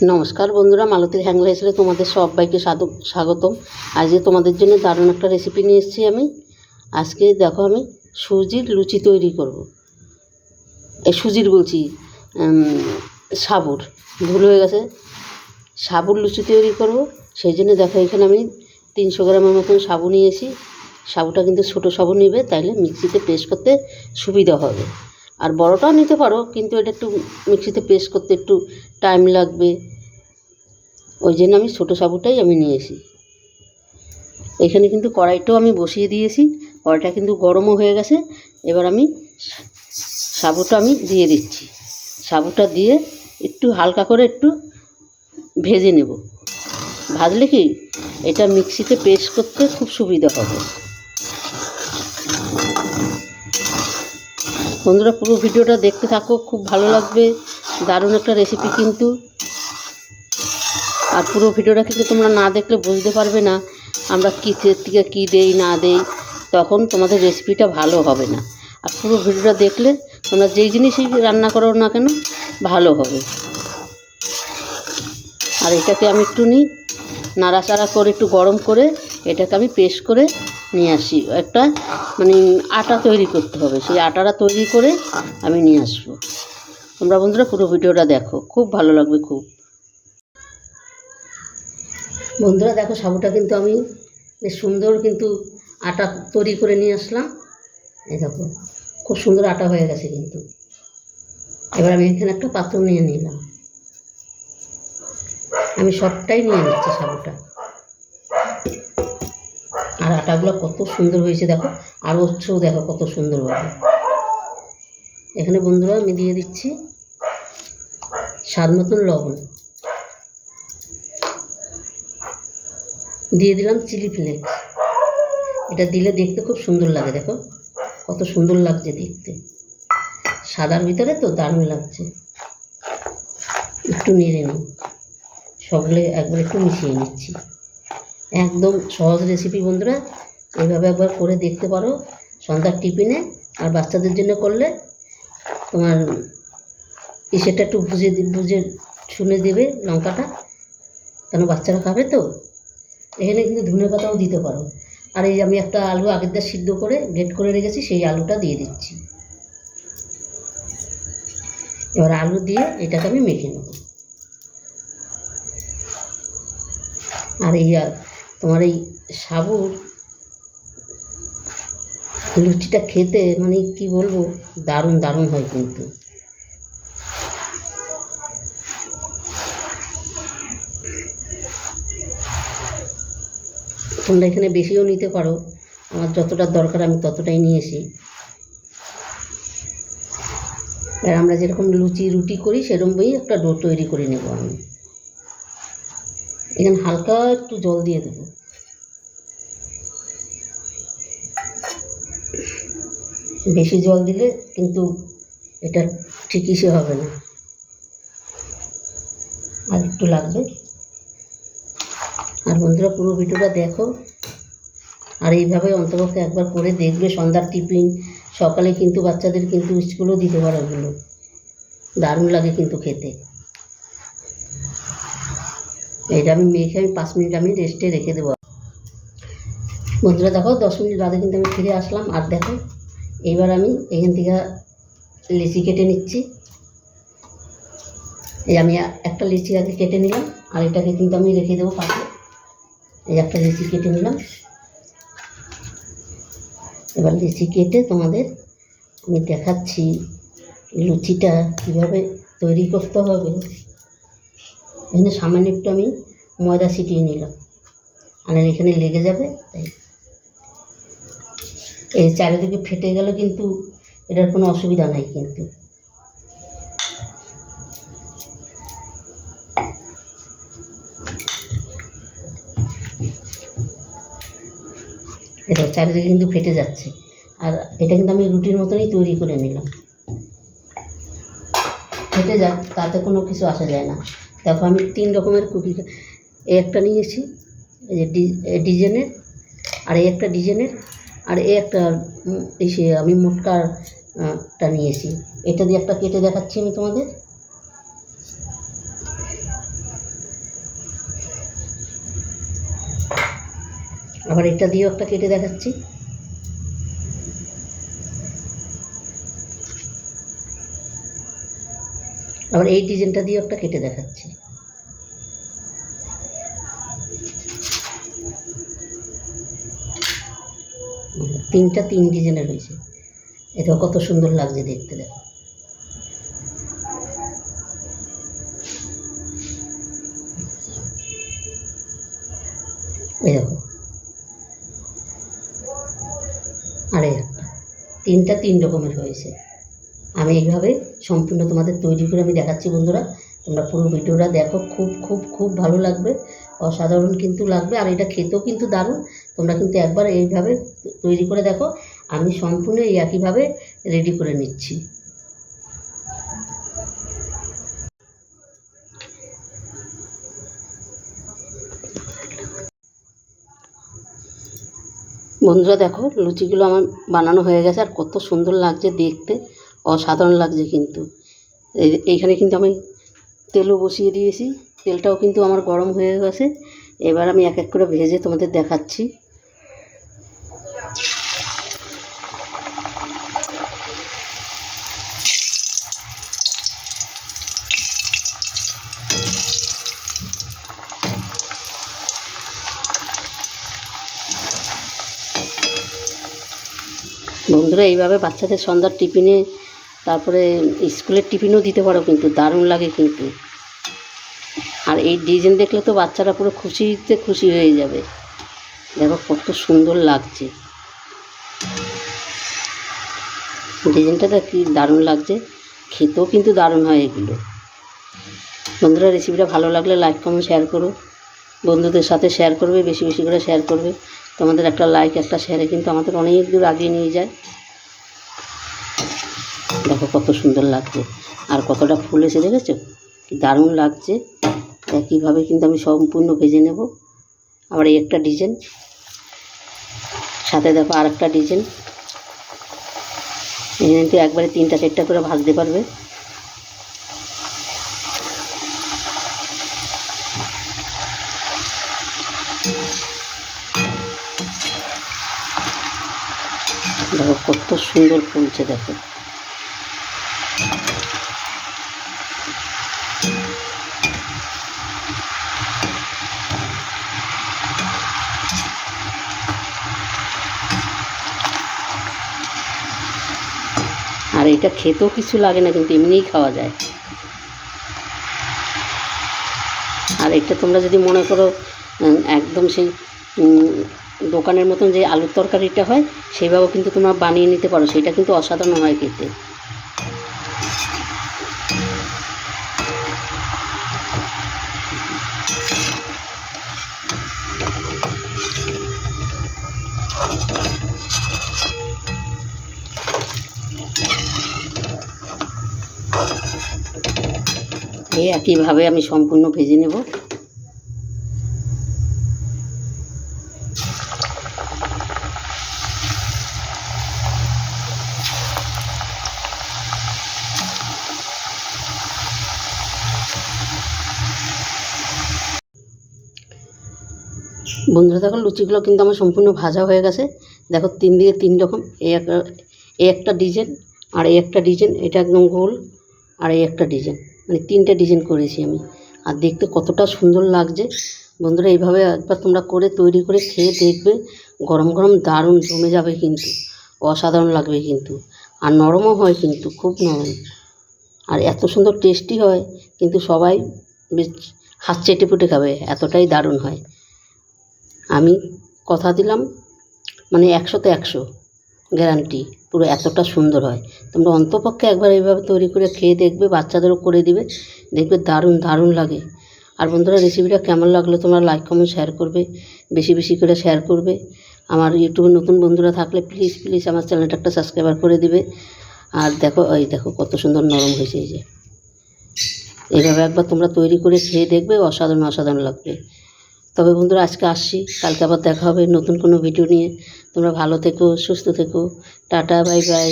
নমস্কার বন্ধুরা, মালতীর হ্যাংলা এসে তোমাদের সবাইকে স্বাগতম। আজকে তোমাদের জন্য দারুণ একটা রেসিপি নিয়ে এসেছি আমি। আজকে দেখো, আমি সুজির লুচি তৈরি করব। এই সুজির বলছি, সাবুর, ভুল হয়ে গেছে। সাবুর লুচি তৈরি করব। সেই জন্য দেখো, এখানে আমি 300 গ্রামের মতন সাবু নিয়েছি। সাবুটা কিন্তু ছোটো সাবু নেবে, তাইলে মিক্সিতে পেস্ট করতে সুবিধা হবে। আর বড়টাও নিতে পারো, কিন্তু এটা একটু মিক্সিতে পেস্ট করতে একটু টাইম লাগবে, ওই জন্য আমি ছোটো সাবুটাই নিয়েছি। এখানে কিন্তু কড়াইটাও আমি বসিয়ে দিয়েছি, কড়াইটা কিন্তু গরমও হয়ে গেছে। এবার আমি সাবুটা দিয়ে দিচ্ছি। সাবুটা দিয়ে একটু হালকা করে একটু ভেজে নেব। ভাজলে কি এটা মিক্সিতে পেস্ট করতে খুব সুবিধা হবে। বন্ধুরা, পুরো ভিডিওটা দেখতে থাকো, খুব ভালো লাগবে। দারুণ একটা রেসিপি কিন্তু। আর পুরো ভিডিওটা কিন্তু তোমরা না দেখলে বুঝতে পারবে না আমরা কিসের থেকে কী দেই না দেই, তখন তোমাদের রেসিপিটা ভালো হবে না। আর পুরো ভিডিওটা দেখলে তোমরা যেই জিনিসই রান্না করো না কেন ভালো হবে। আর এটাকে আমি একটু নাড়াচাড়া করে একটু গরম করে এটাকে আমি পেস্ট করে নিয়ে আসি। একটা আটা তৈরি করতে হবে, সেই আটাটা তৈরি করে আমি নিয়ে আসবো। তোমরা বন্ধুরা পুরো ভিডিওটা দেখো, খুব ভালো লাগবে খুব। বন্ধুরা দেখো, সাবুটা কিন্তু আমি বেশ সুন্দর কিন্তু আটা তৈরি করে নিয়ে আসলাম। এই দেখো, খুব সুন্দর আটা হয়ে গেছে কিন্তু। এবার আমি এখানে একটা পাত্র নিয়ে নিলাম। আমি সবটাই নিয়ে নিচ্ছি সাবুটা। আর আটাগুলো কত সুন্দর হয়েছে দেখো, আর উৎসও দেখো কত সুন্দরভাবে। এখানে বন্ধুরা আমি দিয়ে দিচ্ছি স্বাদ মতন লবণ, দিয়ে দিলাম চিলি ফ্লেক্স। এটা দিলে দেখতে খুব সুন্দর লাগে, দেখো কত সুন্দর লাগছে দেখতে, সাদার ভিতরে তো দারুণ লাগছে। একটু নেড়ে নিই, সবগুলো একবার একটু মিশিয়ে নিচ্ছি। একদম সহজ রেসিপি বন্ধুরা, এইভাবে একবার করে দেখতে পারো সন্ধ্যার টিফিনে। আর বাচ্চাদের জন্য করলে তোমার সেটা একটু বুঝে শুনে দেবে লঙ্কাটা, কেন বাচ্চারা খাবে তো। এখানে কিন্তু ধনে পাতাও দিতে পারো। আর এই আমি একটা আলু আগের দিয়ে সিদ্ধ করে গ্রেট করে রেখেছি, সেই আলুটা দিয়ে দিচ্ছি। এবার আলু দিয়ে এটাকে আমি মেখে নেব। আর তোমার এই সাবুর লুচিটা খেতে কি বলবো, দারুণ দারুণ হয় কিন্তু। তোমরা এখানে বেশিও নিতে পারো, আমার যতটা দরকার আমি ততটাই নিয়েছি। আর আমরা যেরকম রুটি করি সেরকমই একটা ডো তৈরি করে নেব আমি। এখানে হালকা একটু জল দিয়ে দেবো। বেশি জল দিলে কিন্তু এটা ঠিকই সে হবে না, আর একটু লাগবে। আর বন্ধুরা পুরো ভিডিওটা দেখো, আর এইভাবে অন্তপক্ষে একবার করে দেখবে। সন্ধ্যার টিফিন, সকালে কিন্তু বাচ্চাদের কিন্তু স্কুলেও দিতে পারো, এগুলো দারুণ লাগে কিন্তু খেতে। এটা আমি মেখে 5 মিনিট রেস্টে রেখে দেবো। বন্ধুরা দেখো, 10 মিনিট বাদে কিন্তু আমি ফিরে আসলাম। আর দেখো, এবার আমি এখান থেকে লিচি কেটে নিচ্ছি। এই আমি একটা লিচি আগে কেটে নিলাম, আর এটাকে কিন্তু আমি রেখে দেবো পাশে। এই একটা লিচি কেটে নিলাম। এবার লিচি কেটে তোমাদের আমি দেখাচ্ছি লুচিটা কীভাবে তৈরি করতে হবে। এখানে সামান্য একটু আমি ময়দা ছিটিয়ে নিলাম, আর এখানে লেগে যাবে, তাই এই চারিদিকে ফেটে গেল কিন্তু এটার কোনো অসুবিধা নাই কিন্তু। এটা চারিদিকে কিন্তু ফেটে যাচ্ছে। আর এটা কিন্তু আমি রুটির মতনই তৈরি করে নিলাম। ফেটে যাক, তাতে কোনো কিছু আসা যায় না। দেখো, আমি 3 রকমের কুকি এই একটা নিয়েছি, এই যে ডিজাইনের, আর এই একটা ডিজাইনের, আর এই একটা আমি মোটকাটা নিয়েছি। এটা দিয়ে একটা কেটে দেখাচ্ছি আমি তোমাদের। আবার এটা দিয়েও একটা কেটে দেখাচ্ছি। আবার এই ডিজাইনটা দিয়েও একটা কেটে দেখাচ্ছি। তিনটা তিন ডিজাইনের হয়েছে। এটাও কত সুন্দর লাগছে দেখতে, দেখো। এই দেখো, আর একটা তিনটা তিন রকমের হয়েছে। আমি এইভাবে সম্পূর্ণ তোমাদের তৈরি করে আমি দেখাচ্ছি বন্ধুরা। তোমরা পুরো ভিডিওটা দেখো, খুব খুব খুব ভালো লাগবে, অসাধারণ কিন্তু লাগবে। আর এটা খেতেও কিন্তু দারুণ। তোমরা কিন্তু একবার এইভাবে তৈরি করে দেখো। আমি সম্পূর্ণ এই একইভাবে রেডি করে নিচ্ছি। বন্ধুরা দেখো, লুচিগুলো আমার বানানো হয়ে গেছে, আর কত সুন্দর লাগছে দেখতে, অসাধারণ লাগছে কিন্তু। এইখানে কিন্তু আমি তেলও বসিয়ে দিয়েছি, তেলটাও কিন্তু আমার গরম হয়ে গেছে। এবার আমি এক এক করে ভেজে তোমাদের দেখাচ্ছি। বন্ধুরা এইভাবে বাচ্চাদের সন্ধ্যার টিফিনে, তারপরে স্কুলের টিফিনও দিতে পারো, কিন্তু দারুণ লাগে কিন্তু। আর এই ডিজাইন দেখলে তো বাচ্চারা পুরো খুশিতে খুশি হয়ে যাবে। দেখো কত সুন্দর লাগছে, ডিজাইনটা কি দারুণ লাগছে, খেতেও কিন্তু দারুণ হয় এগুলো। বন্ধুরা রেসিপিটা ভালো লাগলে লাইক কমেন্ট শেয়ার করো, বন্ধুদের সাথে শেয়ার করবে, বেশি বেশি করে শেয়ার করবে। তোমাদের একটা লাইক একটা শেয়ারে কিন্তু আমাদের অনেক দূর আগিয়ে নিয়ে যায়। দেখো কত সুন্দর লাগছে, আর কতটা ফুল এসে দেখেছো, কি দারুণ লাগছে। একইভাবে কিন্তু আমি সম্পূর্ণ ভেজে নেব। আবার এই একটা ডিজাইন, সাথে দেখো আর একটা ডিজাইন। এখানে কিন্তু একবারে তিনটা চারটা করে ভাজতে পারবে। দেখো কত সুন্দর ফুলছে, দেখো। আর এটা খেতেও কিছু লাগে না, কিন্তু এমনিই খাওয়া যায়। আর এটা তোমরা যদি মনে করো একদম সেই দোকানের মতন যে আলুর তরকারিটা হয়, সেইভাবেও কিন্তু তোমরা বানিয়ে নিতে পারো, সেটা কিন্তু অসাধারণ হয় খেতে। এই একইভাবে আমি সম্পূর্ণ ভেজে নেব। বন্ধুরা দেখো, লুচিগুলো কিন্তু আমার সম্পূর্ণ ভাজা হয়ে গেছে। দেখো তিন দিকে তিন রকম, এই একটা ডিজাইন, আর এই একটা ডিজাইন, এটা একদম গোল, আর এই একটা ডিজাইন, মানে তিনটে ডিজাইন করেছি আমি। আর দেখতে কতটা সুন্দর লাগছে। বন্ধুরা এইভাবে একবার তোমরা করে তৈরি করে খেয়ে দেখবে, গরম গরম দারুণ জমে যাবে কিন্তু, অসাধারণ লাগবে কিন্তু। আর নরমও হয় কিন্তু, খুব নরম, আর এত সুন্দর টেস্টি হয় কিন্তু। সবাই বেশ হাত চেটে পুটে খাবে, এতটাই দারুণ হয়। আমি কথা দিলাম, মানে 100তে 100 গ্যারান্টি, পুরো এতটা সুন্দর হয়। তোমরা অন্তপক্ষে একবার এইভাবে তৈরি করে খেয়ে দেখবে, বাচ্চাদেরও করে দিবে, দেখবে দারুণ দারুণ লাগে। আর বন্ধুরা রেসিপিটা কেমন লাগলো তোমরা লাইক কমেন্ট শেয়ার করবে, বেশি বেশি করে শেয়ার করবে। আমার ইউটিউবে নতুন বন্ধুরা থাকলে প্লিজ প্লিজ আমার চ্যানেলটা একটা সাবস্ক্রাইবার করে দিবে। আর দেখো, এই দেখো কত সুন্দর নরম হয়েছে। এই যে এইভাবে একবার তোমরা তৈরি করে খেয়ে দেখবে, অসাধারণ অসাধারণ লাগবে। তবে বন্ধুরা আজকে আসছি, কালকে আবার দেখা হবে নতুন কোনো ভিডিও নিয়ে। তোমরা ভালো থেকো, সুস্থ থেকো, টাটা, বাই বাই।